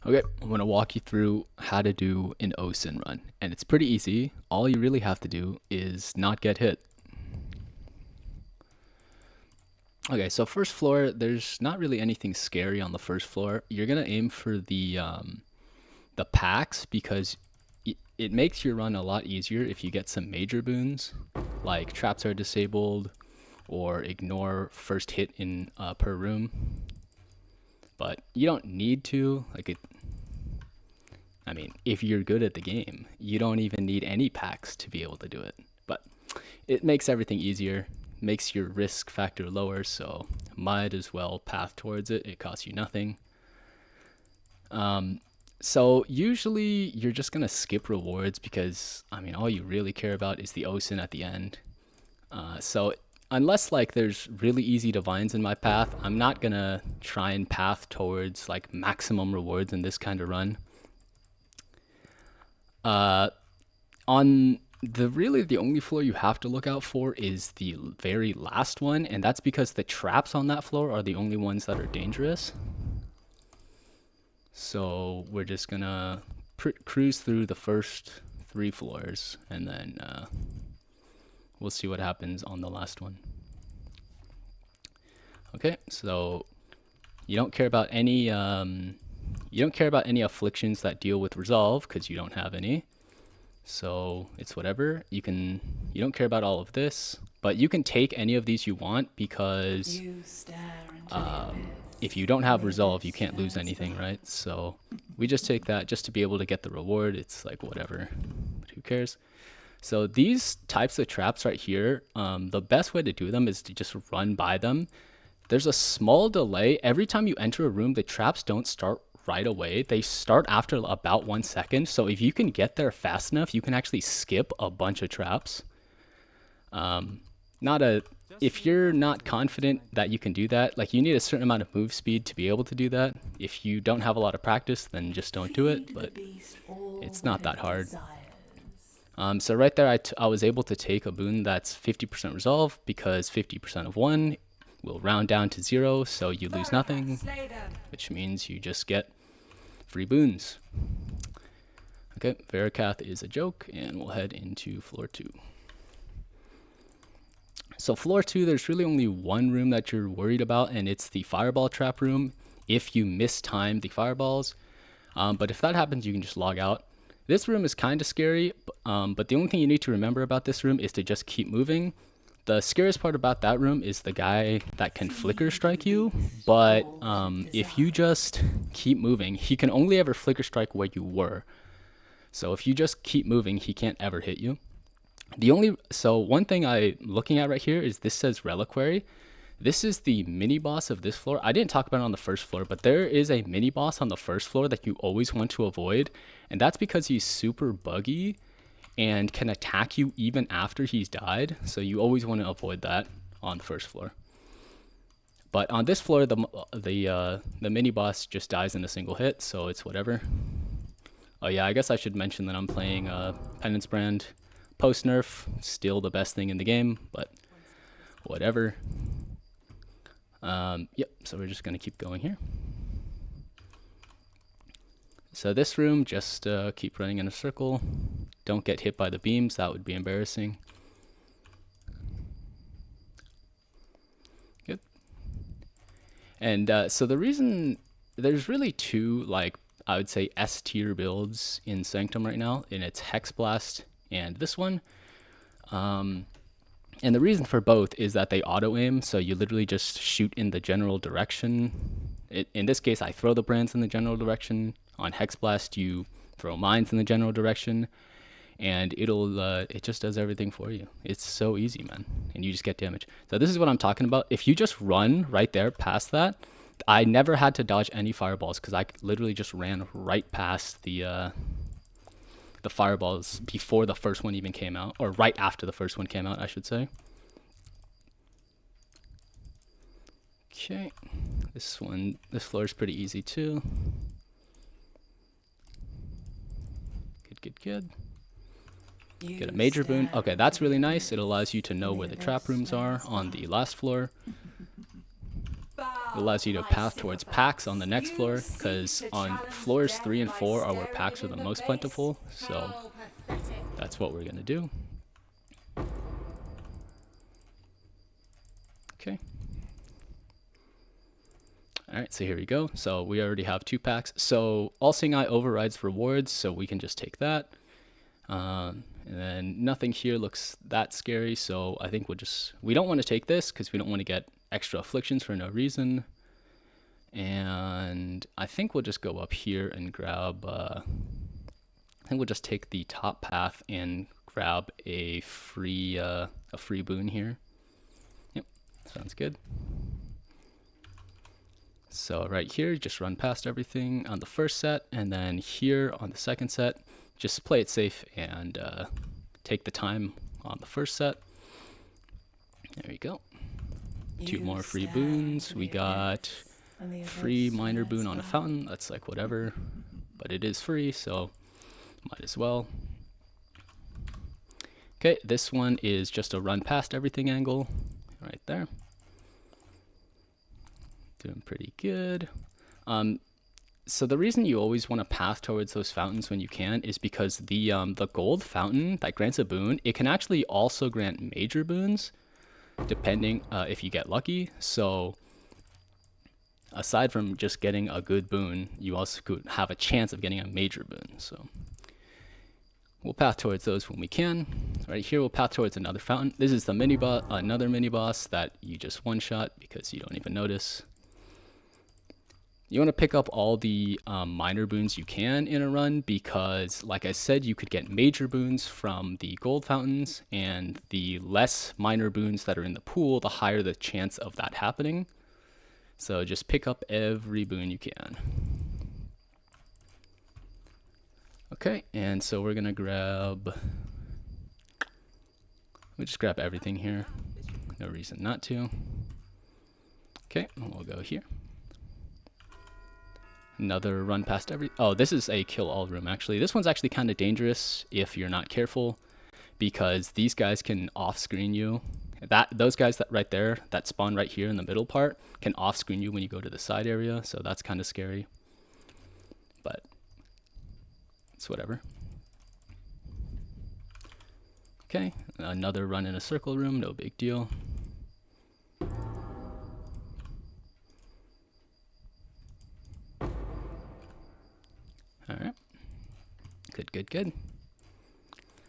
Okay, I'm going to walk you through how to do an OSIN run. And it's pretty easy. All you really have to do is not get hit. Okay, so first floor, there's not really anything scary on the first floor. You're going to aim for the packs because it makes your run a lot easier if you get some major boons, like traps are disabled or ignore first hit in per room. But you don't need to. I mean, if you're good at the game, you don't even need any packs to be able to do it. But it makes everything easier, makes your risk factor lower, so might as well path towards it. It costs you nothing. So usually you're just gonna skip rewards because I mean all you really care about is the OSIN at the end. So unless like there's really easy divines in my path, I'm not gonna try and path towards like maximum rewards in this kind of run. On the only floor you have to look out for is the very last one, and that's because the traps on that floor are the only ones that are dangerous. So we're just gonna cruise through the first 3 floors, and then we'll see what happens on the last one. Okay, so you don't care about any afflictions that deal with resolve because you don't have any. So it's whatever. You don't care about all of this, but you can take any of these you want because if you don't have resolve, you can't lose anything, right? So we just take that just to be able to get the reward. It's like whatever, but who cares? So these types of traps right here, the best way to do them is to just run by them. There's a small delay. Every time you enter a room, the traps don't start right away. They start after about 1 second. So if you can get there fast enough, you can actually skip a bunch of traps. If you're not confident that you can do that, like you need a certain amount of move speed to be able to do that. If you don't have a lot of practice, then just don't do it, but it's not that hard. So right there, I was able to take a boon that's 50% resolve because 50% of 1 will round down to 0, so you lose nothing, which means you just get free boons. Okay, Verakath is a joke, and we'll head into floor 2. So floor 2, there's really only one room that you're worried about, and it's the fireball trap room if you mistime the fireballs. But if that happens, you can just log out. This room is kind of scary, but the only thing you need to remember about this room is to just keep moving. The scariest part about that room is the guy that can flicker strike you, but if you just keep moving, he can only ever flicker strike where you were. So if you just keep moving, he can't ever hit you. So one thing I'm looking at right here is this says Reliquary. This is the mini boss of this floor. I didn't talk about it on the first floor, but there is a mini boss on the first floor that you always want to avoid, and that's because he's super buggy and can attack you even after he's died. So you always want to avoid that on the first floor. But on this floor, the mini boss just dies in a single hit, so it's whatever. Oh yeah, I guess I should mention that I'm playing Penance Brand post nerf, still the best thing in the game, but whatever. Yep, so we're just gonna keep going here. So this room, just keep running in a circle. Don't get hit by the beams, that would be embarrassing. Good. And so the reason, there's really 2, like, I would say S tier builds in Sanctum right now, and it's Hex Blast and this one. And the reason for both is that they auto aim, so you literally just shoot in the general direction. In this case, I throw the brands in the general direction. On Hex Blast, you throw mines in the general direction, and it just does everything for you. It's so easy, man, and you just get damage. So this is what I'm talking about. If you just run right there past that, I never had to dodge any fireballs because I literally just ran right past the fireballs before the first one even came out, or right after the first one came out, I should say. Okay, this floor is pretty easy too. Good. Get a major boon. Okay, that's really nice. It allows you to know where the trap rooms are on the last floor. It allows you to path towards packs on the next floor, because on floors 3 and 4 are where packs are the most plentiful, so that's what we're going to do. Okay. Alright, so here we go. So we already have 2 packs. So All Seeing Eye overrides rewards, so we can just take that. And then nothing here looks that scary, so I think we don't want to take this because we don't want to get extra afflictions for no reason. And I think we'll just go up here and grab, I think we'll just take the top path and grab a free boon here. Yep, sounds good. So right here, just run past everything on the first set, and then here on the second set, just play it safe and take the time on the first set. There you go. 2 more free boons. We got free minor boon on a fountain. That's like whatever, but it is free, so might as well. Okay, this one is just a run past everything angle right there. Doing pretty good. So the reason you always want to path towards those fountains when you can is because the gold fountain that grants a boon, it can actually also grant major boons, depending if you get lucky. So aside from just getting a good boon, you also could have a chance of getting a major boon. So we'll path towards those when we can. Right here, we'll path towards another fountain. This is the mini boss, another mini boss that you just one-shot because you don't even notice. You want to pick up all the minor boons you can in a run because, like I said, you could get major boons from the gold fountains, and the less minor boons that are in the pool, the higher the chance of that happening. So just pick up every boon you can. Okay, and so we're going to we'll just grab everything here. No reason not to. Okay, we'll go here. Another run past oh, this is a kill all room actually. This one's actually kind of dangerous if you're not careful, because these guys can off screen you. Those guys that right there that spawn right here in the middle part can off screen you when you go to the side area, so that's kind of scary. But it's whatever. Okay, another run in a circle room, no big deal. Alright. Good.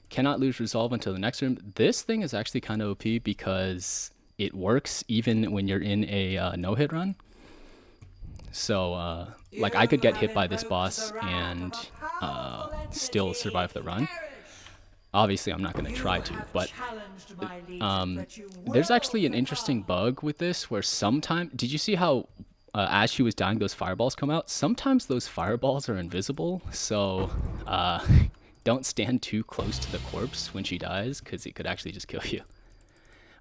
Cannot lose resolve until the next room. This thing is actually kind of OP because it works even when you're in a no-hit run. So, like, I could get hit by this boss and still survive the run. Obviously, I'm not going to try to, but there's actually an interesting bug with this where sometimes... Did you see how as she was dying, those fireballs come out? Sometimes those fireballs are invisible, so don't stand too close to the corpse when she dies, because it could actually just kill you.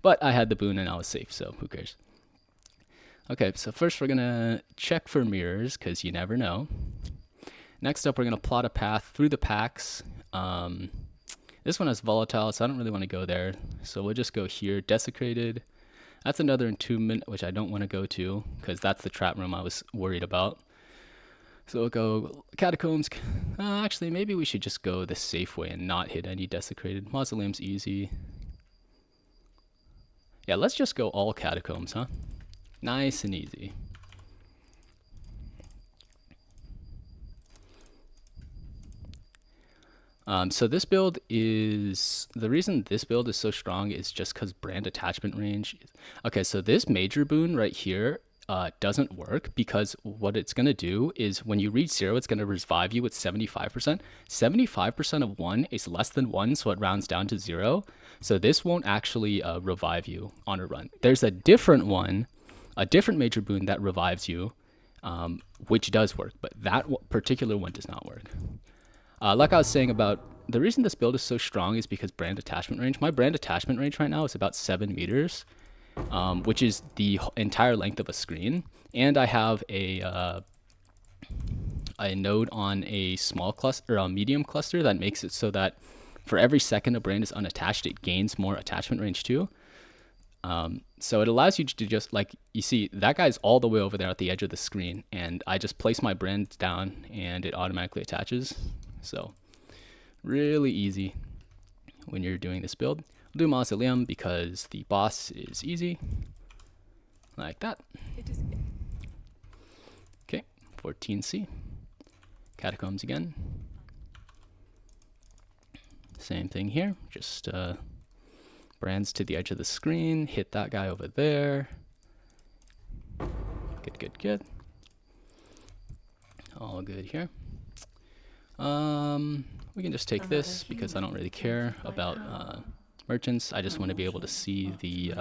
But I had the boon and I was safe, so who cares? Okay, so first we're going to check for mirrors, because you never know. Next up, we're going to plot a path through the packs. This one has volatile, so I don't really want to go there. So we'll just go here, desecrated. That's another entombment, which I don't want to go to, because that's the trap room I was worried about. So we'll go catacombs. Actually, maybe we should just go the safe way and not hit any desecrated. Mausoleum's easy. Yeah, let's just go all catacombs, huh? Nice and easy. So this build is, the reason this build is so strong is just because brand attachment range. Okay, so this major boon right here doesn't work, because what it's going to do is when you reach 0, it's going to revive you with 75%. 75% of 1 is less than 1, so it rounds down to 0. So this won't actually revive you on a run. There's a different one, a different major boon that revives you, which does work, but that particular one does not work. Like I was saying about, the reason this build is so strong is because brand attachment range. My brand attachment range right now is about 7 meters, which is the entire length of a screen. And I have a node on a small cluster, or a medium cluster, that makes it so that for every second a brand is unattached, it gains more attachment range too. So it allows you to just, like, you see that guy's all the way over there at the edge of the screen, and I just place my brand down and it automatically attaches. So really easy when you're doing this build. I'll do Mausoleum because the boss is easy, like that. Okay, 14C. Catacombs again. Same thing here, just brands to the edge of the screen, hit that guy over there. Good, good, good. All good here. We can just take this because I don't really care about merchants. I just want to be able to see the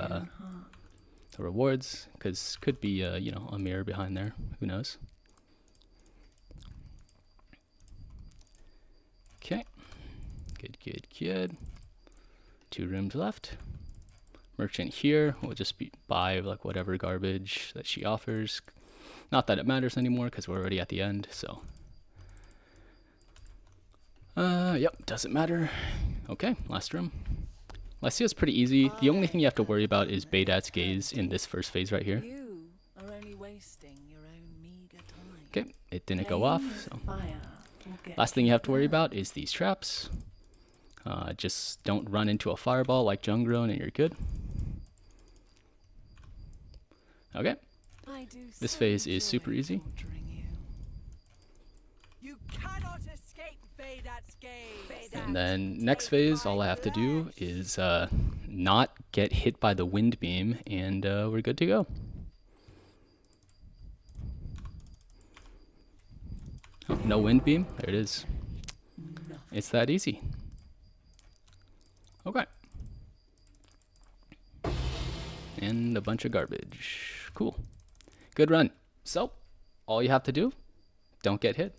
rewards, because could be you know, a mirror behind there. Who knows? Okay. Good, good, good. 2 rooms left. Merchant here will just buy like whatever garbage that she offers. Not that it matters anymore because we're already at the end, so. Yep, doesn't matter. Okay, last room. Lycia's pretty easy. The only thing you have to worry about is Baydat's Gaze in this first phase right here. Okay, it didn't go off, so. Last thing you have to worry about is these traps. Just don't run into a fireball like Jungroan and you're good. Okay, this phase is super easy. And then next phase, all I have to do is not get hit by the wind beam, and we're good to go. Oh, no wind beam? There it is. It's that easy. Okay. And a bunch of garbage. Cool. Good run. So, all you have to do, don't get hit.